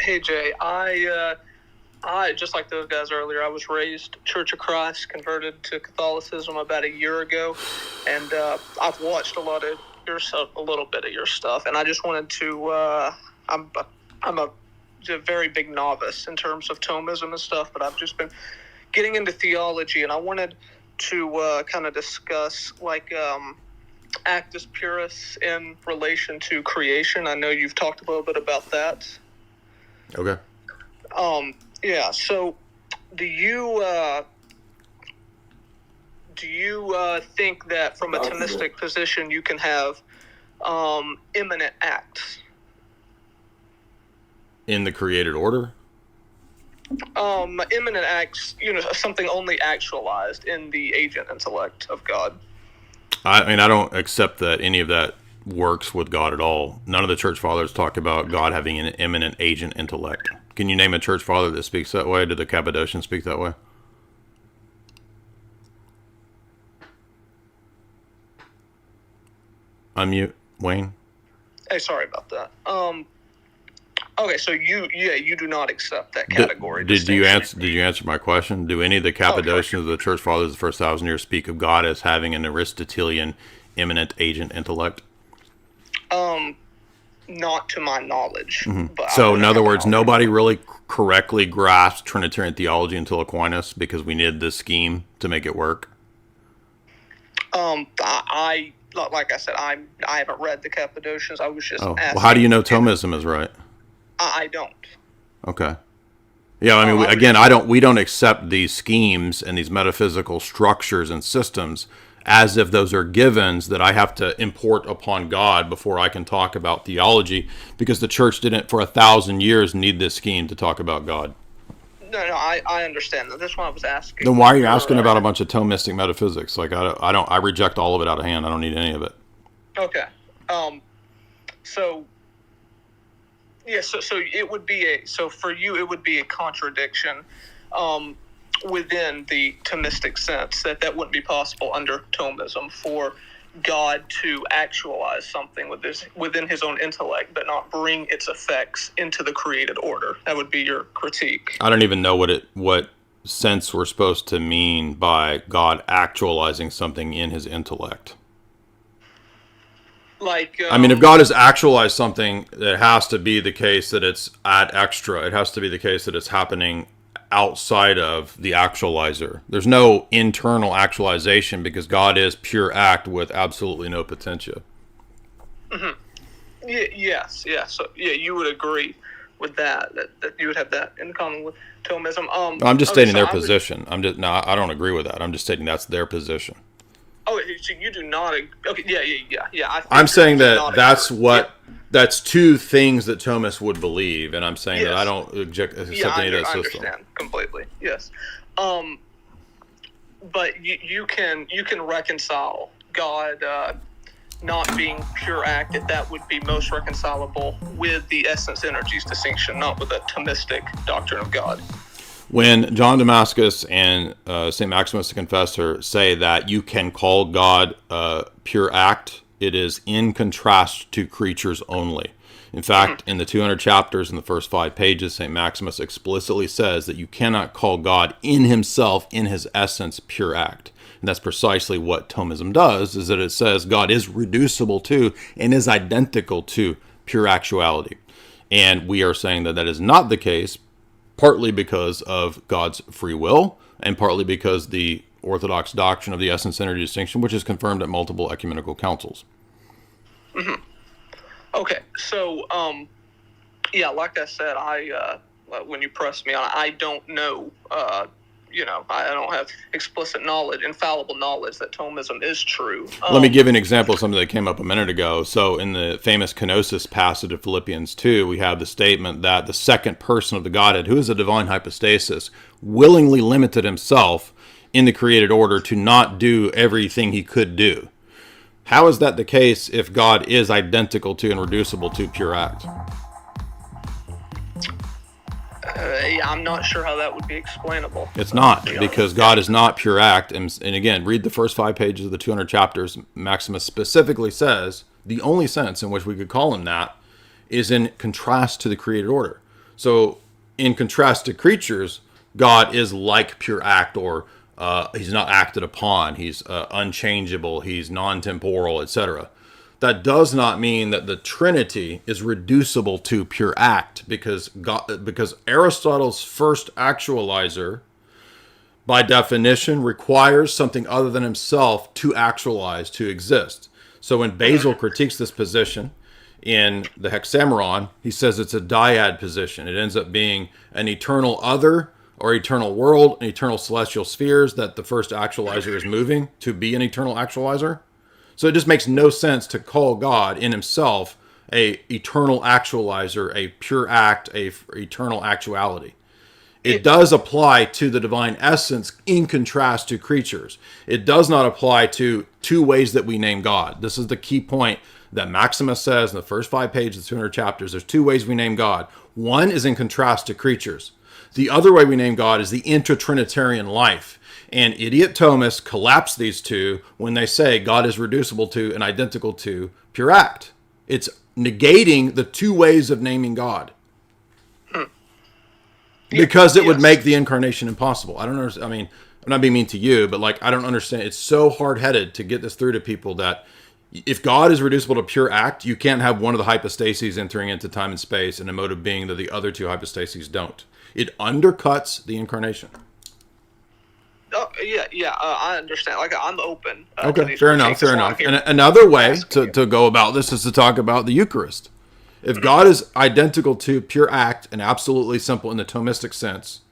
Hey Jay, I just like those guys earlier. I was raised Church of Christ, converted to Catholicism about a year ago, and I've watched a little bit of your stuff, and I just wanted to. I'm a very big novice in terms of Thomism and stuff, but I've just been getting into theology, and I wanted to kind of discuss actus purus in relation to creation. I know you've talked a little bit about that. Okay. Yeah. So, do you think that from a Thomistic position you can have immanent acts In the created order? Immanent acts, something only actualized in the agent intellect of God? I mean, I don't accept that any of that works with God at all. None of the church fathers talk about God having an immanent agent intellect. Can you name a church father that speaks that way? Do the Cappadocians speak that way? Unmute, Wayne. Hey, sorry about that. Okay, so you do not accept that category. Did you answer my question? Do any of the Cappadocians of the church fathers of the first 1,000 years speak of God as having an Aristotelian immanent agent intellect? Not to my knowledge. Mm-hmm. But so, in other words, nobody really correctly grasped Trinitarian theology until Aquinas because we needed this scheme to make it work. Like I said, I haven't read the Cappadocians. I was just asking. Well, how do you know Thomism is right? I don't. Okay. Yeah, I mean, we don't accept these schemes and these metaphysical structures and systems as if those are givens that I have to import upon God before I can talk about theology, because the church didn't for 1,000 years need this scheme to talk about God. No, I understand that. That's why I was asking. Then why are you asking about a bunch of Thomistic metaphysics? Like, I reject all of it out of hand. I don't need any of it. Okay. So it would be for you it would be a contradiction within the Thomistic sense that wouldn't be possible under Thomism for God to actualize something within his own intellect, but not bring its effects into the created order. That would be your critique. I don't even know what sense we're supposed to mean by God actualizing something in his intellect. I mean, if God has actualized something, it has to be the case that it's ad extra. It has to be the case that it's happening outside of the actualizer. There's no internal actualization because God is pure act with absolutely no potentia. Mm-hmm. Yes. So you would agree with that you would have that in common with Thomism. I'm just stating their position. I don't agree with that. I'm just stating that's their position. Oh, so you do not. Okay, yeah. I'm saying that's two things that Thomists would believe, and I'm saying that I don't accept any of that system. I understand completely. Yes, but you can reconcile God not being pure act. That would be most reconcilable with the essence energies distinction, not with a Thomistic doctrine of God. When John Damascus and St. Maximus the Confessor say that you can call God pure act, it is in contrast to creatures only. In fact, in the 200 chapters in the first 5 pages, St. Maximus explicitly says that you cannot call God in himself, in his essence, pure act. And that's precisely what Thomism does, is that it says God is reducible to and is identical to pure actuality. And we are saying that is not the case, partly because of God's free will, and partly because the Orthodox doctrine of the essence-energy distinction, which is confirmed at multiple ecumenical councils. Mm-hmm. Okay, so, like I said, when you pressed me on, I don't know, I don't have explicit knowledge, infallible knowledge that Thomism is true. Let me give an example of something that came up a minute ago. So in the famous kenosis passage of Philippians 2, we have the statement that the second person of the Godhead, who is a divine hypostasis, willingly limited himself in the created order to not do everything he could do. How is that the case if God is identical to and reducible to pure act? I'm not sure how that would be explainable. It's not, because God is not pure act. And again, read the first 5 pages of the 200 chapters. Maximus specifically says the only sense in which we could call him that is in contrast to the created order. So in contrast to creatures, God is like pure act, or he's not acted upon. He's unchangeable. He's non-temporal, etc. That does not mean that the Trinity is reducible to pure act, because Aristotle's first actualizer, by definition, requires something other than himself to actualize, to exist. So when Basil critiques this position in the Hexameron, he says it's a dyad position. It ends up being an eternal other, or eternal world, and eternal celestial spheres that the first actualizer is moving to be an eternal actualizer. So it just makes no sense to call God in himself a eternal actualizer, a pure act, a eternal actuality. It does apply to the divine essence in contrast to creatures. It does not apply to two ways that we name God. This is the key point that Maximus says in the first 5 pages of 200 chapters. There's two ways we name God. One is in contrast to creatures. The other way we name God is the intra-Trinitarian life. And idiot Thomists collapse these two when they say God is reducible to and identical to pure act. It's negating the two ways of naming God. Because it would make the incarnation impossible. I don't understand. I mean, I'm not being mean to you, but I don't understand. It's so hard-headed to get this through to people that if God is reducible to pure act, you can't have one of the hypostases entering into time and space and a mode of being that the other two hypostases don't. It undercuts the incarnation. Oh, yeah, I understand. I'm open. Okay, fair enough. And another way to go about this is to talk about the Eucharist. If God is identical to pure act and absolutely simple in the Thomistic sense,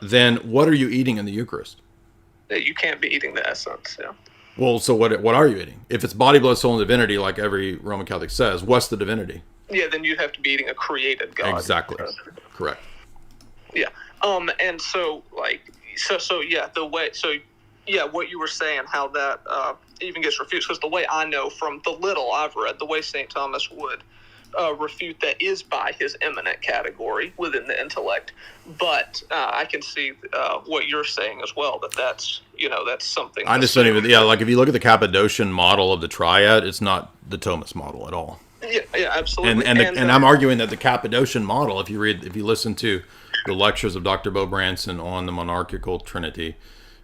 then what are you eating in the Eucharist? You can't be eating the essence, yeah. Well, so what are you eating? If it's body, blood, soul, and divinity, like every Roman Catholic says, what's the divinity? Yeah, then you'd have to be eating a created God. Exactly. Correct. Yeah. And so, what you were saying, how that even gets refused, because the way I know from the little I've read, the way St. Thomas would refute that is by his eminent category within the intellect. But I can see what you're saying as well, that's something. I just don't even, if you look at the Cappadocian model of the triad, it's not the Thomist model at all. Yeah, absolutely. And I'm arguing that the Cappadocian model, if you listen to the lectures of Dr. Bo Branson on the monarchical Trinity,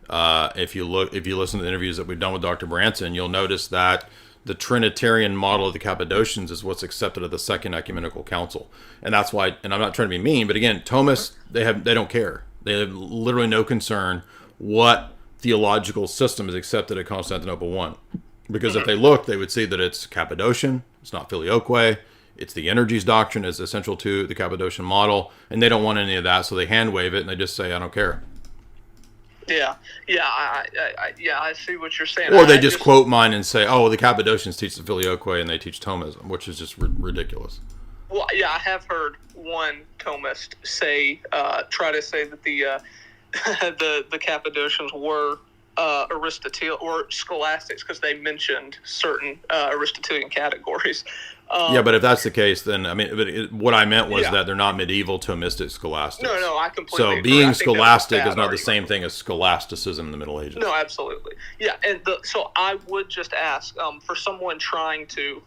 if you listen to the interviews that we've done with Dr. Branson, you'll notice that the Trinitarian model of the Cappadocians is what's accepted at the Second Ecumenical Council, and that's why. And I'm not trying to be mean, but again, Thomists they don't care. They have literally no concern what theological system is accepted at Constantinople I, because if they look, they would see that it's Cappadocian. It's not Filioque. It's the energies doctrine is essential to the Cappadocian model, and they don't want any of that, so they hand wave it and they just say, "I don't care." Yeah, I see what you're saying. Or they just quote mine and say, "Oh, the Cappadocians teach the Filioque and they teach Thomism," which is just ridiculous. Well, yeah, I have heard one Thomist try to say that the Cappadocians were Aristotelian or scholastics because they mentioned certain Aristotelian categories. But if that's the case, then what I meant was that they're not medieval Thomistic scholastics. No, I completely agree. So being scholastic is not the same thing as scholasticism in the Middle Ages. No, absolutely. Yeah, and so I would just ask for someone trying to,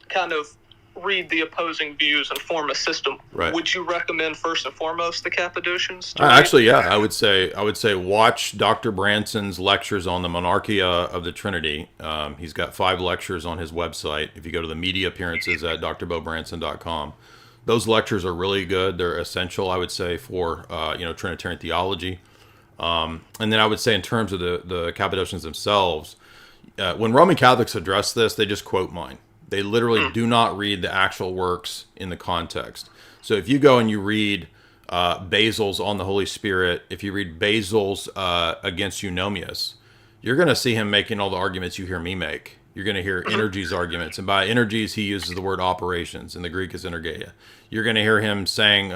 kind of read the opposing views and form a system. Right. Would you recommend first and foremost the Cappadocians? I would say watch Dr. Branson's lectures on the Monarchia of the Trinity. He's got 5 lectures on his website. If you go to the media appearances at drbobranson.com, those lectures are really good. They're essential, I would say, for Trinitarian theology. And then I would say in terms of the Cappadocians themselves, when Roman Catholics address this, they just quote mine. They literally do not read the actual works in the context. So if you go and you read Basil's On the Holy Spirit, if you read Basil's Against Eunomius, you're going to see him making all the arguments you hear me make. You're going to hear energies arguments. And by energies, he uses the word operations. In the Greek, is energeia. You're going to hear him saying,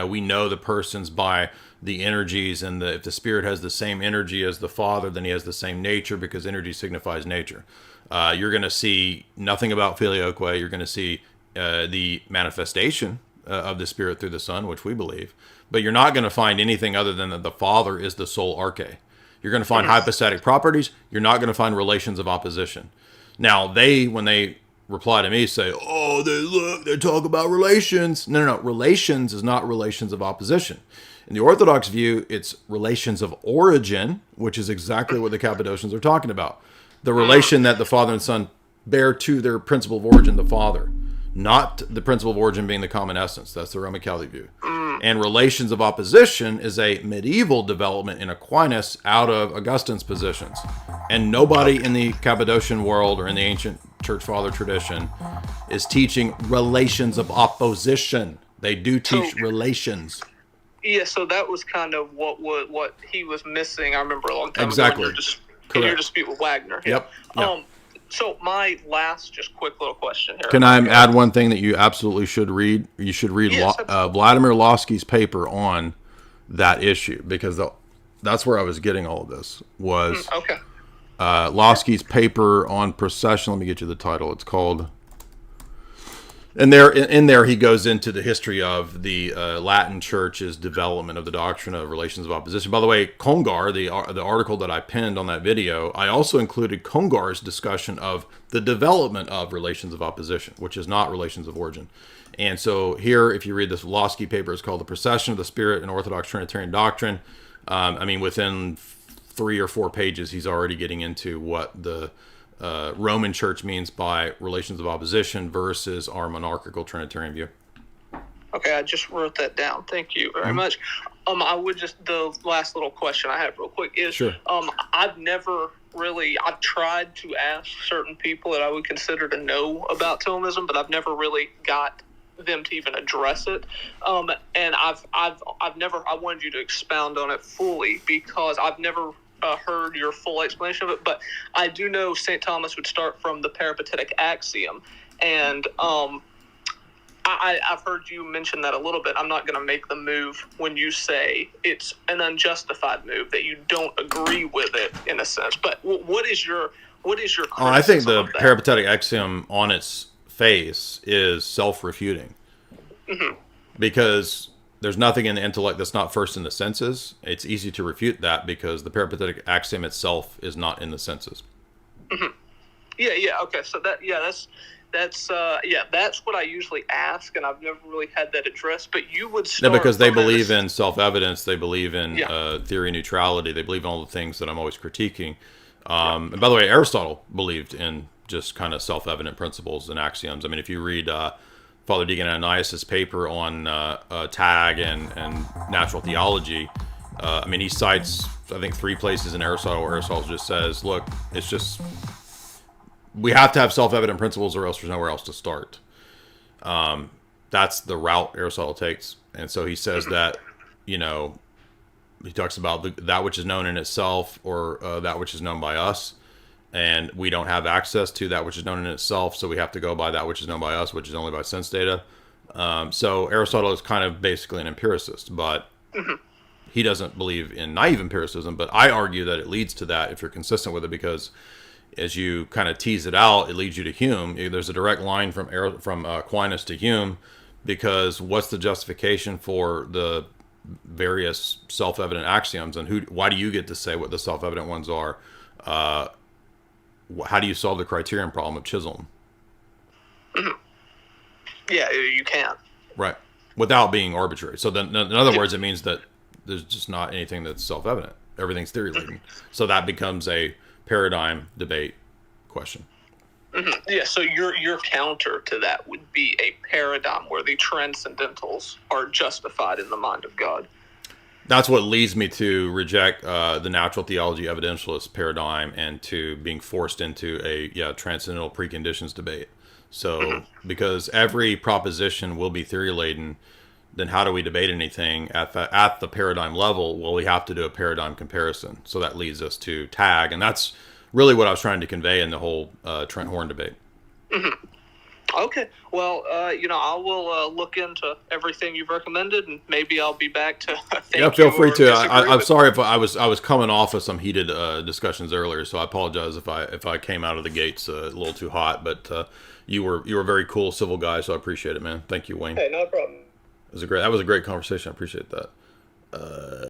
we know the persons by the energies, and if the Spirit has the same energy as the Father, then he has the same nature because energy signifies nature. You're going to see nothing about filioque. You're going to see the manifestation of the Spirit through the Son, which we believe. But you're not going to find anything other than that the Father is the sole arche. You're going to find hypostatic properties. You're not going to find relations of opposition. Now, when they reply to me say, "Oh, they talk about relations." No. Relations is not relations of opposition. In the Orthodox view, it's relations of origin, which is exactly what the Cappadocians are talking about. The relation that the Father and Son bear to their principle of origin, the Father. Not the principle of origin being the common essence. That's the Roman Catholic view. And relations of opposition is a medieval development in Aquinas out of Augustine's positions. And nobody in the Cappadocian world or in the ancient church father tradition is teaching relations of opposition. They do teach relations. Yeah, so that was kind of what he was missing. I remember a long time exactly. ago in your dispute with Wagner. Yep. So my last, just quick little question here. Can I add one thing that you absolutely should read? You should read Vladimir Lossky's paper on that issue, because that's where I was getting all of this. Was Lossky's paper on procession. Let me get you the title. It's called. And in there, he goes into the history of the Latin Church's development of the doctrine of relations of opposition. By the way, Congar, the article that I pinned on that video, I also included Congar's discussion of the development of relations of opposition, which is not relations of origin. And so here, if you read this Lossky paper, it's called The Procession of the Spirit in Orthodox Trinitarian Doctrine. Within 3 or 4 pages, he's already getting into what the Roman Church means by relations of opposition versus our monarchical Trinitarian view. Okay, I just wrote that down. Thank you very much. The last little question I have real quick is, sure. I've tried to ask certain people that I would consider to know about Thomism, but I've never really got them to even address it. And I wanted you to expound on it fully, because I've never heard your full explanation of it, but I do know St. Thomas would start from the peripatetic axiom, and I've heard you mention that a little bit. I'm not going to make the move when you say it's an unjustified move, that you don't agree with it in a sense. But what is your criticism? I think the peripatetic axiom on its face is self-refuting, because there's nothing in the intellect that's not first in the senses. It's easy to refute that because the peripatetic axiom itself is not in the senses. Okay. So that's what I usually ask, and I've never really had that addressed. But you would start because they believe in self-evidence, they believe in theory neutrality, they believe in all the things that I'm always critiquing. And by the way, Aristotle believed in just kind of self-evident principles and axioms. I mean, if you read Father Deacon Ananias' paper on tag and natural theology, he cites, I think, 3 places in Aristotle where Aristotle just says, look, it's just, we have to have self-evident principles or else there's nowhere else to start. That's the route Aristotle takes. And so he says that, he talks about that which is known in itself, or that which is known by us. And we don't have access to that which is known in itself, so we have to go by that which is known by us, which is only by sense data. So Aristotle is kind of basically an empiricist, but he doesn't believe in naive empiricism. But I argue that it leads to that if you're consistent with it, because as you kind of tease it out, it leads you to Hume. There's a direct line from Aquinas to Hume, because what's the justification for the various self-evident axioms, and why do you get to say what the self-evident ones are? How do you solve the criterion problem of Chisholm? Yeah, you can't. Right. Without being arbitrary. So then, in other words, it means that there's just not anything that's self-evident. Everything's theory-laden. So that becomes a paradigm debate question. Yeah, so your counter to that would be a paradigm where the transcendentals are justified in the mind of God. That's what leads me to reject the natural theology evidentialist paradigm and to being forced into a transcendental preconditions debate. So because every proposition will be theory laden, then how do we debate anything at the paradigm level? Well, we have to do a paradigm comparison. So that leads us to tag, and that's really what I was trying to convey in the whole Trent Horn debate. Okay. Well, I will look into everything you've recommended, and maybe I'll be back to feel free to. I'm sorry if I was coming off of some heated discussions earlier, so I apologize if I came out of the gates a little too hot. But you were a very cool civil guy, so I appreciate it, man. Thank you, Wayne. Hey, no problem. That was a great conversation. I appreciate that.